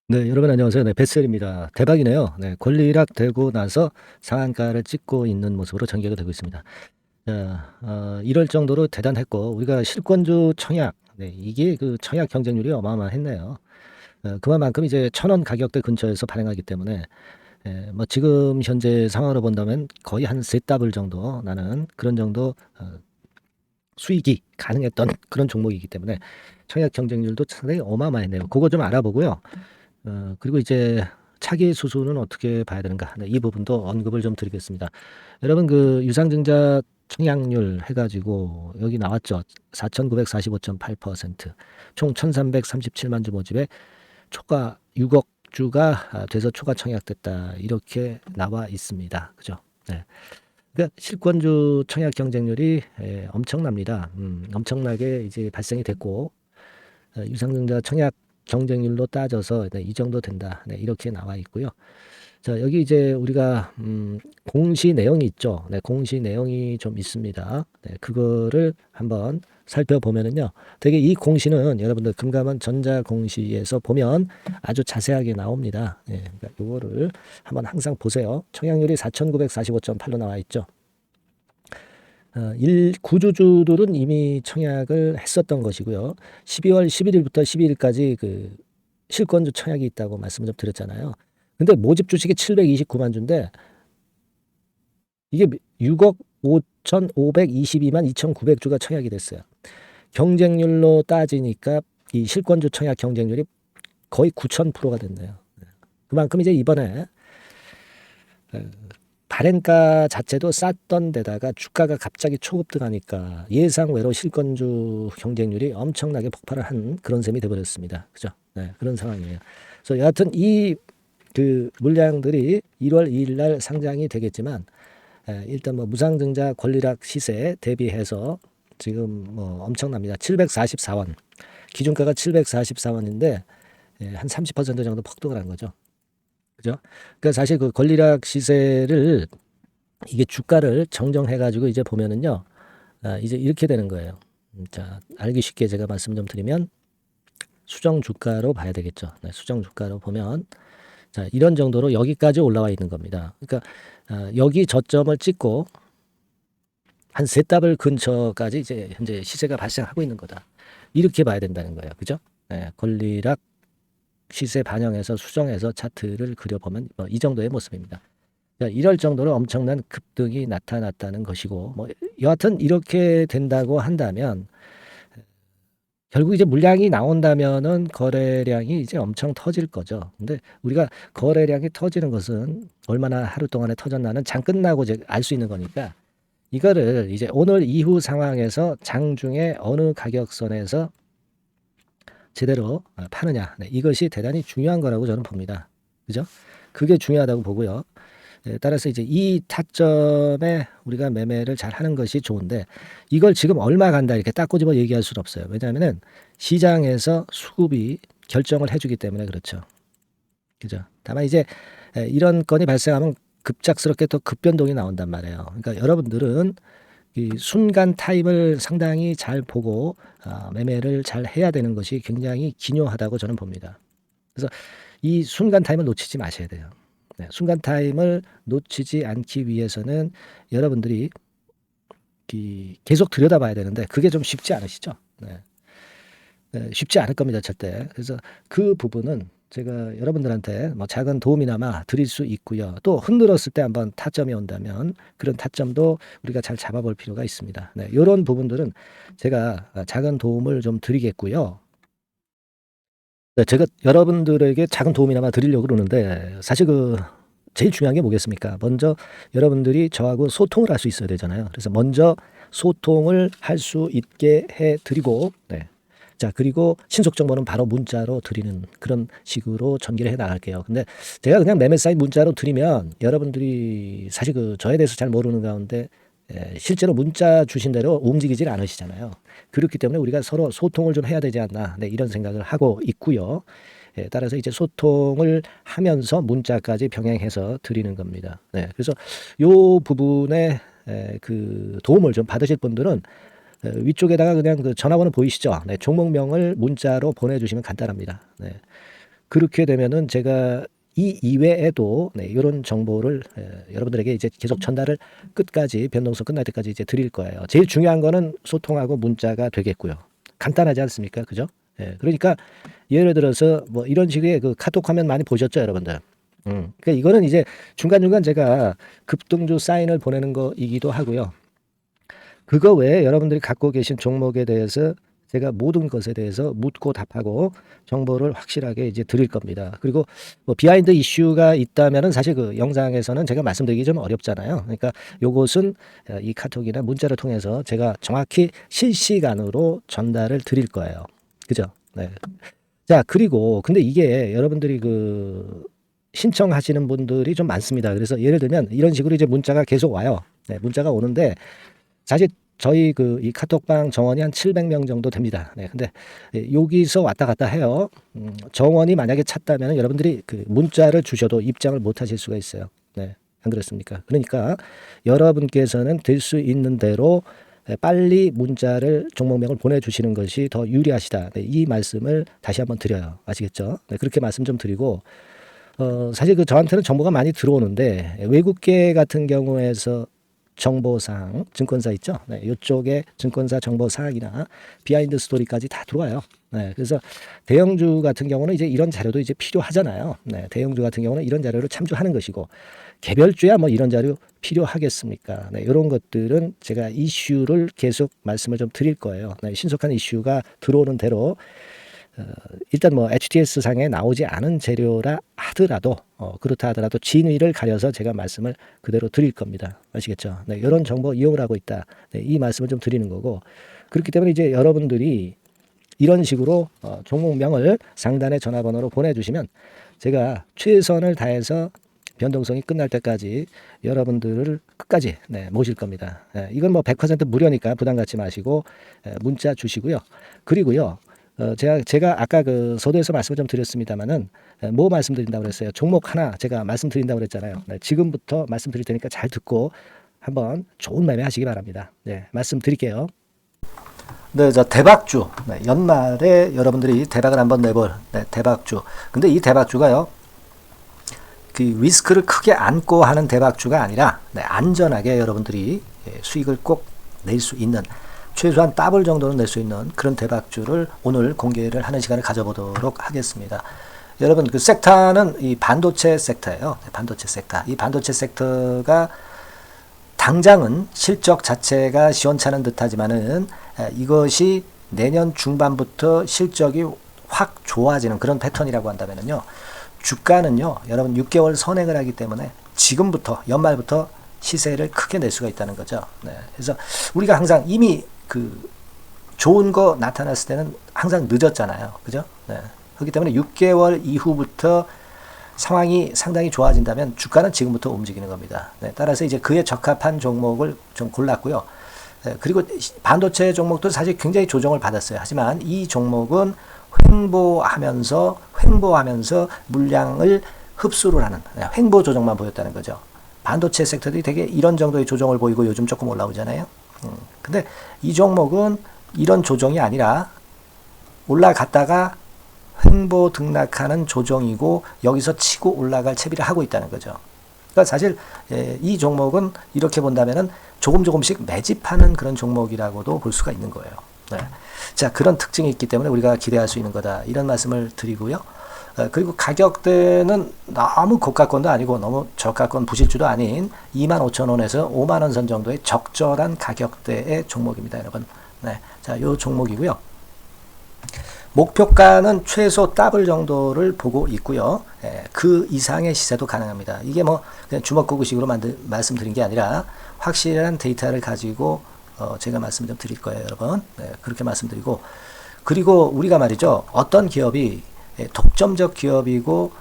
네, 여러분 안녕하세요. 네, 베셀입니다. 대박이네요. 네, 권리락 되고 나서 상한가를 찍고 있는 모습으로 전개가 되고 있습니다. 자, 이럴 정도로 대단했고 우리가 실권주 청약, 네, 이게 그 청약 경쟁률이 어마어마했네요. 그만큼 이제 1,000원 가격대 근처에서 발행하기 때문에 뭐 지금 현재 상황으로 본다면 거의 한 세 더블 정도 나는 그런 정도 수익이 가능했던 그런 종목이기 때문에 청약 경쟁률도 상당히 어마어마했네요. 그거 좀 알아보고요. 그리고 이제 차기 수순은 어떻게 봐야 되는가? 네, 이 부분도 언급을 좀 드리겠습니다. 여러분 그 유상증자 청약률 해가지고 여기 나왔죠. 4,945.8%, 총 1,337만 주 모집에 초과 6억 주가 돼서 초과 청약됐다. 이렇게 나와 있습니다. 그죠? 네. 그러니까 실권주 청약 경쟁률이 엄청납니다. 엄청나게 이제 발생이 됐고 유상증자 청약 경쟁률로 따져서 네, 이 정도 된다. 네, 이렇게 나와 있고요. 자, 여기 이제 우리가 공시 내용이 있죠. 네, 공시 내용이 좀 있습니다. 네, 그거를 한번 살펴보면은요. 되게 이 공시는 여러분들 금감원 전자공시에서 보면 아주 자세하게 나옵니다. 네, 그러니까 요거를 한번 항상 보세요. 청약률이 4,945.8로 나와 있죠. 구주주들은 이미 청약을 했었던 것이고요. 12월 11일부터 12일까지 그 실권주 청약이 있다고 말씀을 좀 드렸잖아요. 근데 모집 주식이 729만 주인데 이게 6억 5,522만 2,900주가 청약이 됐어요. 경쟁률로 따지니까 이 실권주 청약 경쟁률이 거의 9,000%가 됐네요. 그만큼 이제 이번에 발행가 자체도 쌌던 데다가 주가가 갑자기 초급등하니까 예상외로 실권주 경쟁률이 엄청나게 폭발을 한 그런 셈이 돼버렸습니다. 그죠? 네, 그런 상황이에요. 그래서 여하튼 이 그 물량들이 1월 2일 날 상장이 되겠지만 일단 뭐 무상증자 권리락 시세 대비해서 지금 뭐 엄청납니다. 744원. 기준가가 744원인데 한 30% 정도 폭등을 한 거죠. 그죠? 그러니까 사실 그 권리락 시세를 이게 주가를 정정해 가지고 이제 보면은요. 이제 이렇게 되는 거예요. 자, 알기 쉽게 제가 말씀 좀 드리면 수정 주가로 봐야 되겠죠. 네, 수정 주가로 보면 자, 이런 정도로 여기까지 올라와 있는 겁니다. 그러니까 여기 저점을 찍고 한 세 더블 근처까지 이제 현재 시세가 발생하고 있는 거다. 이렇게 봐야 된다는 거예요. 그죠? 네, 권리락 시세 반영해서 수정해서 차트를 그려보면 뭐이 정도의 모습입니다. 이럴 정도로 엄청난 급등이 나타났다는 것이고, 뭐, 여하튼 이렇게 된다고 한다면, 결국 이제 물량이 나온다면은 거래량이 이제 엄청 터질 거죠. 근데 우리가 거래량이 터지는 것은 얼마나 하루 동안에 터졌나는 장 끝나고 이제 알 수 있는 거니까, 이거를 이제 오늘 이후 상황에서 장중에 어느 가격선에서 제대로 파느냐. 네, 이것이 대단히 중요한 거라고 저는 봅니다. 그죠? 그게 중요하다고 보고요. 따라서 이제 이 타점에 우리가 매매를 잘 하는 것이 좋은데 이걸 지금 얼마 간다 이렇게 딱 꼬집어 얘기할 수는 없어요. 왜냐하면은 시장에서 수급이 결정을 해주기 때문에 그렇죠. 그죠? 다만 이제 이런 건이 발생하면 급작스럽게 또 급변동이 나온단 말이에요. 그러니까 여러분들은 이 순간 타임을 상당히 잘 보고 매매를 잘 해야 되는 것이 굉장히 기묘하다고 저는 봅니다. 그래서 이 순간 타임을 놓치지 마셔야 돼요. 네, 순간 타임을 놓치지 않기 위해서는 여러분들이 계속 들여다봐야 되는데 그게 좀 쉽지 않으시죠? 네. 네, 쉽지 않을 겁니다, 절대. 그래서 그 부분은 제가 여러분들한테 뭐 작은 도움이나마 드릴 수 있고요. 또 흔들었을 때 한번 타점이 온다면 그런 타점도 우리가 잘 잡아볼 필요가 있습니다. 네, 이런 부분들은 제가 작은 도움을 좀 드리겠고요. 네, 제가 여러분들에게 작은 도움이나마 드리려고 그러는데 사실 그 제일 중요한 게 뭐겠습니까? 먼저 여러분들이 저하고 소통을 할 수 있어야 되잖아요. 그래서 먼저 소통을 할 수 있게 해 드리고 네. 자, 그리고 신속 정보는 바로 문자로 드리는 그런 식으로 전개를 해 나갈게요. 근데 제가 그냥 매매 사이트 문자로 드리면 여러분들이 사실 그 저에 대해서 잘 모르는 가운데 실제로 문자 주신 대로 움직이질 않으시잖아요. 그렇기 때문에 우리가 서로 소통을 좀 해야 되지 않나 네, 이런 생각을 하고 있고요. 따라서 이제 소통을 하면서 문자까지 병행해서 드리는 겁니다. 네, 그래서 요 부분에 그 도움을 좀 받으실 분들은 위쪽에다가 그냥 그 전화번호 보이시죠? 네, 종목명을 문자로 보내주시면 간단합니다. 네. 그렇게 되면은 제가 이 이외에도 네, 이런 정보를 여러분들에게 이제 계속 전달을 끝까지 변동성 끝날 때까지 이제 드릴 거예요. 제일 중요한 거는 소통하고 문자가 되겠고요. 간단하지 않습니까? 그죠? 예, 그러니까 예를 들어서 뭐 이런 식의 그 카톡 화면 많이 보셨죠, 여러분들? 그러니까 이거는 이제 중간중간 제가 급등주 사인을 보내는 거이기도 하고요. 그거 외에 여러분들이 갖고 계신 종목에 대해서 제가 모든 것에 대해서 묻고 답하고 정보를 확실하게 이제 드릴 겁니다. 그리고 뭐 비하인드 이슈가 있다면은 사실 그 영상에서는 제가 말씀드리기 좀 어렵잖아요. 그러니까 요것은 이 카톡이나 문자를 통해서 제가 정확히 실시간으로 전달을 드릴 거예요. 그죠? 네. 자, 그리고 근데 이게 여러분들이 그 신청하시는 분들이 좀 많습니다. 그래서 예를 들면 이런 식으로 이제 문자가 계속 와요. 네, 문자가 오는데 사실 저희 그 이 카톡방 정원이 한 700명 정도 됩니다. 네, 근데 여기서 왔다 갔다 해요. 정원이 만약에 찼다면 여러분들이 그 문자를 주셔도 입장을 못 하실 수가 있어요. 네, 안 그렇습니까? 그러니까 여러분께서는 될 수 있는 대로 빨리 문자를 종목명을 보내주시는 것이 더 유리하시다. 네, 이 말씀을 다시 한번 드려요. 아시겠죠? 네, 그렇게 말씀 좀 드리고 사실 그 저한테는 정보가 많이 들어오는데 외국계 같은 경우에서 정보사항, 증권사 있죠? 네, 이쪽에 증권사 정보사항이나 비하인드 스토리까지 다 들어와요. 네, 그래서 대형주 같은 경우는 이제 이런 자료도 이제 필요하잖아요. 네, 대형주 같은 경우는 이런 자료를 참조하는 것이고, 개별주야 뭐 이런 자료 필요하겠습니까? 네, 이런 것들은 제가 이슈를 계속 말씀을 좀 드릴 거예요. 네, 신속한 이슈가 들어오는 대로 일단 뭐 HTS 상에 나오지 않은 재료라 하더라도 그렇다 하더라도 진위를 가려서 제가 말씀을 그대로 드릴 겁니다. 아시겠죠? 네, 이런 정보 이용을 하고 있다. 네, 이 말씀을 좀 드리는 거고 그렇기 때문에 이제 여러분들이 이런 식으로 종목명을 상단의 전화번호로 보내주시면 제가 최선을 다해서 변동성이 끝날 때까지 여러분들을 끝까지 네, 모실 겁니다. 이건 뭐 100% 무료니까 부담 갖지 마시고 문자 주시고요. 그리고요. 제가 아까 그 서두에서 말씀을 좀 드렸습니다만은 뭐 말씀드린다고 그랬어요. 종목 하나 제가 말씀드린다고 그랬잖아요. 네, 지금부터 말씀드릴 테니까 잘 듣고 한번 좋은 매매 하시기 바랍니다. 네, 말씀드릴게요. 네, 저 대박주. 네, 연말에 여러분들이 대박을 한번 내볼 대박주. 근데 이 대박주가요. 그 리스크를 크게 안고 하는 대박주가 아니라 안전하게 여러분들이 수익을 꼭 낼 수 있는 최소한 더블 정도는 낼 수 있는 그런 대박주를 오늘 공개를 하는 시간을 가져보도록 하겠습니다. 여러분 그 섹터는 이 반도체 섹터예요. 반도체 섹터. 이 반도체 섹터가 당장은 실적 자체가 시원찮은 듯하지만은 이것이 내년 중반부터 실적이 확 좋아지는 그런 패턴이라고 한다면요. 주가는요. 여러분 6개월 선행을 하기 때문에 지금부터 연말부터 시세를 크게 낼 수가 있다는 거죠. 네. 그래서 우리가 항상 이미 그 좋은 거 나타났을 때는 항상 늦었잖아요. 그죠? 네. 그렇기 때문에 6개월 이후부터 상황이 상당히 좋아진다면 주가는 지금부터 움직이는 겁니다. 네. 따라서 이제 그에 적합한 종목을 좀 골랐고요. 네. 그리고 반도체 종목도 사실 굉장히 조정을 받았어요. 하지만 이 종목은 횡보하면서 물량을 흡수를 하는 횡보 조정만 보였다는 거죠. 반도체 섹터들이 되게 이런 정도의 조정을 보이고 요즘 조금 올라오잖아요. 근데 이 종목은 이런 조정이 아니라 올라갔다가 횡보 등락하는 조정이고 여기서 치고 올라갈 채비를 하고 있다는 거죠. 그러니까 사실 이 종목은 이렇게 본다면은 조금씩 매집하는 그런 종목이라고도 볼 수가 있는 거예요. 네. 자, 그런 특징이 있기 때문에 우리가 기대할 수 있는 거다. 이런 말씀을 드리고요. 그리고 가격대는 너무 고가권도 아니고 너무 저가권 부실주도 아닌 25,000원에서 50,000원 선 정도의 적절한 가격대의 종목입니다, 여러분. 네. 자, 요 종목이고요. 목표가는 최소 더블 정도를 보고 있고요. 그 이상의 시세도 가능합니다. 이게 뭐 그냥 주먹구구식으로 말씀드린 게 아니라 확실한 데이터를 가지고 제가 말씀 좀 드릴 거예요, 여러분. 네, 그렇게 말씀드리고 그리고 우리가 말이죠. 어떤 기업이 독점적 기업이고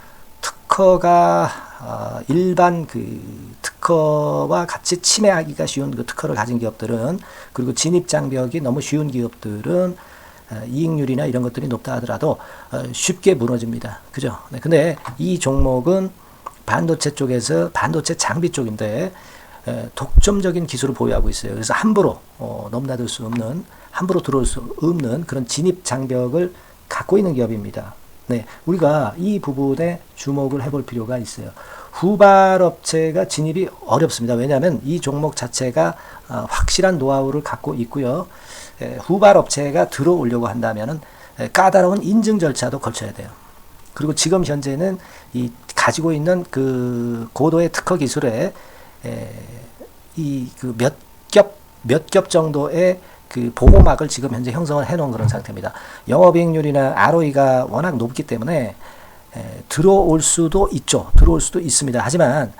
특허가 일반 그 특허와 같이 침해하기가 쉬운 그 특허를 가진 기업들은 그리고 진입 장벽이 너무 쉬운 기업들은 이익률이나 이런 것들이 높다 하더라도 쉽게 무너집니다. 그죠? 네, 근데 이 종목은 반도체 쪽에서 반도체 장비 쪽인데 독점적인 기술을 보유하고 있어요. 그래서 함부로 넘나들 수 없는 함부로 들어올 수 없는 그런 진입 장벽을 갖고 있는 기업입니다. 네, 우리가 이 부분에 주목을 해볼 필요가 있어요. 후발업체가 진입이 어렵습니다. 왜냐하면 이 종목 자체가 확실한 노하우를 갖고 있고요. 후발업체가 들어오려고 한다면은 까다로운 인증 절차도 거쳐야 돼요. 그리고 지금 현재는 이 가지고 있는 그 고도의 특허 기술에 이 그 몇 겹 정도의 그 보호막을 지금 현재 형성을 해놓은 그런 상태입니다. 영업이익률이나 ROE가 워낙 높기 때문에 들어올 수도 있죠. 들어올 수도 있습니다. 하지만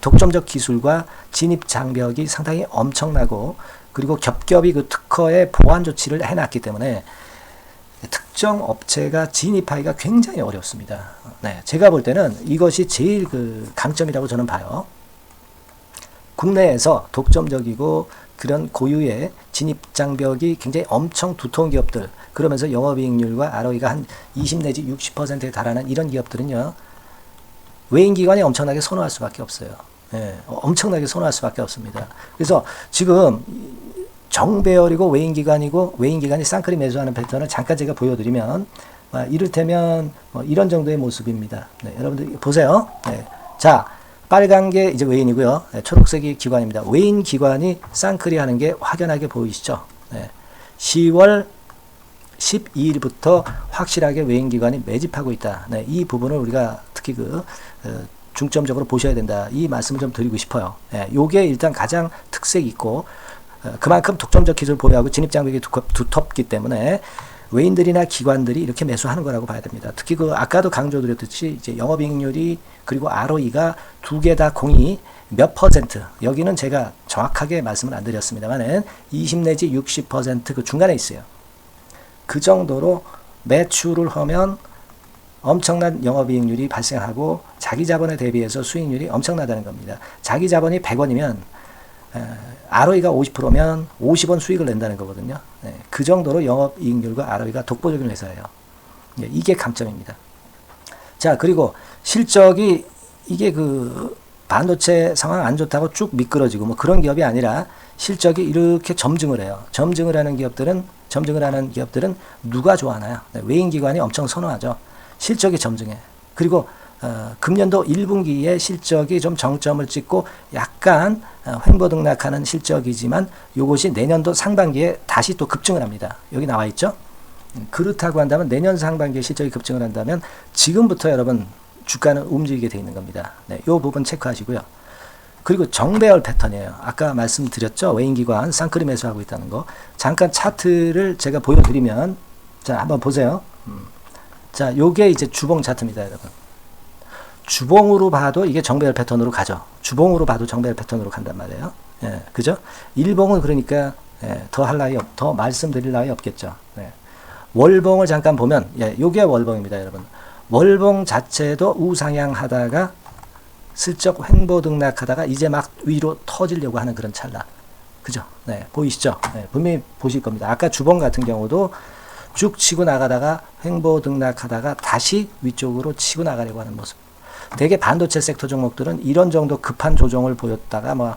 독점적 기술과 진입 장벽이 상당히 엄청나고 그리고 겹겹이 그 특허의 보완 조치를 해놨기 때문에 특정 업체가 진입하기가 굉장히 어렵습니다. 네, 제가 볼 때는 이것이 제일 그 강점이라고 저는 봐요. 국내에서 독점적이고 그런 고유의 진입 장벽이 굉장히 엄청 두터운 기업들, 그러면서 영업이익률과 ROE가 한 20 내지 60%에 달하는 이런 기업들은요, 외인기관이 엄청나게 선호할 수밖에 없어요. 예, 엄청나게 선호할 수밖에 없습니다. 그래서 지금 정배열이고 외인기관이 쌍끌이 매수하는 패턴을 잠깐 제가 보여드리면, 이를테면 이런 정도의 모습입니다. 네, 여러분들 보세요. 네, 자, 빨간 게 이제 외인이고요. 네, 초록색이 기관입니다. 외인 기관이 쌍끌이 하는 게 확연하게 보이시죠? 네, 10월 12일부터 확실하게 외인 기관이 매집하고 있다. 네, 이 부분을 우리가 특히 중점적으로 보셔야 된다. 이 말씀을 좀 드리고 싶어요. 네, 요게 일단 가장 특색이 있고, 그만큼 독점적 기술을 보유하고 진입장벽이 두텁기 때문에 외인들이나 기관들이 이렇게 매수하는 거라고 봐야 됩니다. 특히 아까도 강조드렸듯이 이제 영업이익률이 그리고 ROE가 두 개 다 공이 몇 퍼센트, 여기는 제가 정확하게 말씀을 안 드렸습니다만은 20 내지 60% 그 중간에 있어요. 그 정도로 매출을 하면 엄청난 영업이익률이 발생하고 자기 자본에 대비해서 수익률이 엄청나다는 겁니다. 자기 자본이 100원이면 ROE가 50%면 50원 수익을 낸다는 거거든요. 네, 그 정도로 영업이익률과 ROE가 독보적인 회사예요. 네, 이게 강점입니다. 자, 그리고 실적이 이게 반도체 상황 안 좋다고 쭉 미끄러지고 뭐 그런 기업이 아니라 실적이 이렇게 점증을 해요. 점증을 하는 기업들은 누가 좋아하나요? 네, 외인기관이 엄청 선호하죠. 실적이 점증해. 그리고 금년도 1분기에 실적이 좀 정점을 찍고 약간 횡보등락하는 실적이지만 이것이 내년도 상반기에 다시 또 급증을 합니다. 여기 나와 있죠? 그렇다고 한다면 내년 상반기에 실적이 급증을 한다면 지금부터 여러분 주가는 움직이게 되어 있는 겁니다. 네, 이 부분 체크하시고요. 그리고 정배열 패턴이에요. 아까 말씀드렸죠? 외인기관 쌍끌이 매수하고 있다는 거. 잠깐 차트를 제가 보여드리면, 자, 한번 보세요. 자, 요게 이제 주봉 차트입니다, 여러분. 주봉으로 봐도 이게 정배열 패턴으로 가죠. 주봉으로 봐도 정배열 패턴으로 간단 말이에요. 예, 그죠? 일봉은 그러니까 더 말씀드릴 나위 없겠죠. 네. 월봉을 잠깐 보면, 요게 월봉입니다, 여러분. 월봉 자체도 우상향 하다가 슬쩍 횡보등락하다가 이제 막 위로 터지려고 하는 그런 찰나. 그죠? 네, 보이시죠? 네, 분명히 보실 겁니다. 아까 주봉 같은 경우도 쭉 치고 나가다가 횡보등락하다가 다시 위쪽으로 치고 나가려고 하는 모습. 대개 반도체 섹터 종목들은 이런 정도 급한 조정을 보였다가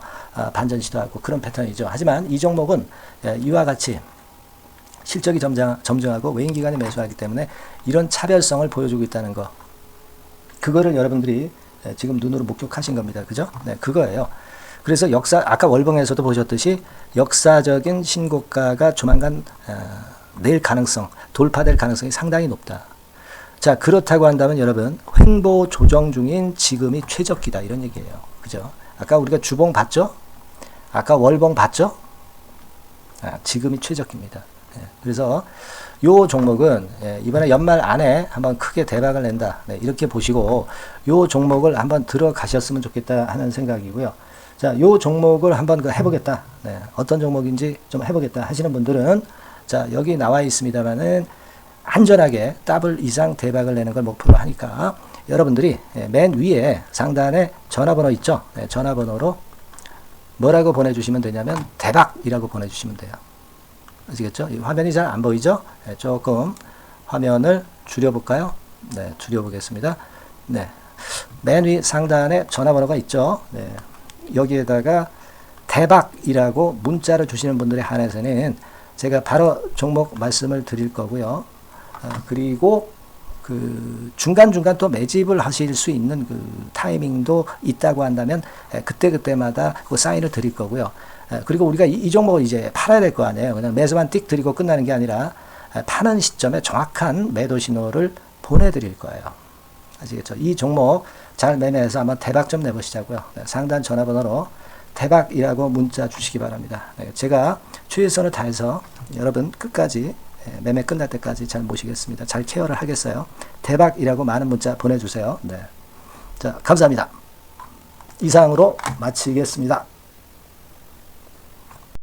반전 시도하고 그런 패턴이죠. 하지만 이 종목은 이와 같이 실적이 점증하고 외인기관이 매수하기 때문에 이런 차별성을 보여주고 있다는 거. 그거를 여러분들이 지금 눈으로 목격하신 겁니다. 그죠? 네, 그거예요. 그래서 아까 월봉에서도 보셨듯이 역사적인 신고가가 조만간 돌파될 가능성이 상당히 높다. 자, 그렇다고 한다면 여러분, 횡보 조정 중인 지금이 최적기다. 이런 얘기예요. 그죠? 아까 우리가 주봉 봤죠? 아까 월봉 봤죠? 지금이 최적기입니다. 그래서 요 종목은 이번에 연말 안에 한번 크게 대박을 낸다. 네, 이렇게 보시고 요 종목을 한번 들어가셨으면 좋겠다 하는 생각이고요. 자, 요 종목을 한번 해보겠다. 네, 어떤 종목인지 좀 해보겠다 하시는 분들은 자, 여기 나와 있습니다만은 안전하게 더블 이상 대박을 내는 걸 목표로 하니까 여러분들이 맨 위에 상단에 전화번호 있죠? 네, 전화번호로 뭐라고 보내주시면 되냐면 대박이라고 보내주시면 돼요. 아시겠죠? 이 화면이 잘 안 보이죠? 네, 조금 화면을 줄여볼까요? 네, 줄여보겠습니다. 네, 맨 위 상단에 전화번호가 있죠? 네, 여기에다가 대박이라고 문자를 주시는 분들에 한해서는 제가 바로 종목 말씀을 드릴 거고요. 그리고 그 중간중간 또 매집을 하실 수 있는 그 타이밍도 있다고 한다면 그때그때마다 그 사인을 드릴 거고요. 그리고 우리가 이 종목을 이제 팔아야 될 거 아니에요. 그냥 매수만 띡 드리고 끝나는 게 아니라 파는 시점에 정확한 매도 신호를 보내드릴 거예요. 아시겠죠? 이 종목 잘 매매해서 한번 대박 좀 내보시자고요. 상단 전화번호로 대박이라고 문자 주시기 바랍니다. 제가 최선을 다해서 여러분 끝까지 매매 끝날 때까지 잘 모시겠습니다. 잘 케어를 하겠어요. 대박이라고 많은 문자 보내주세요. 네. 자, 감사합니다. 이상으로 마치겠습니다.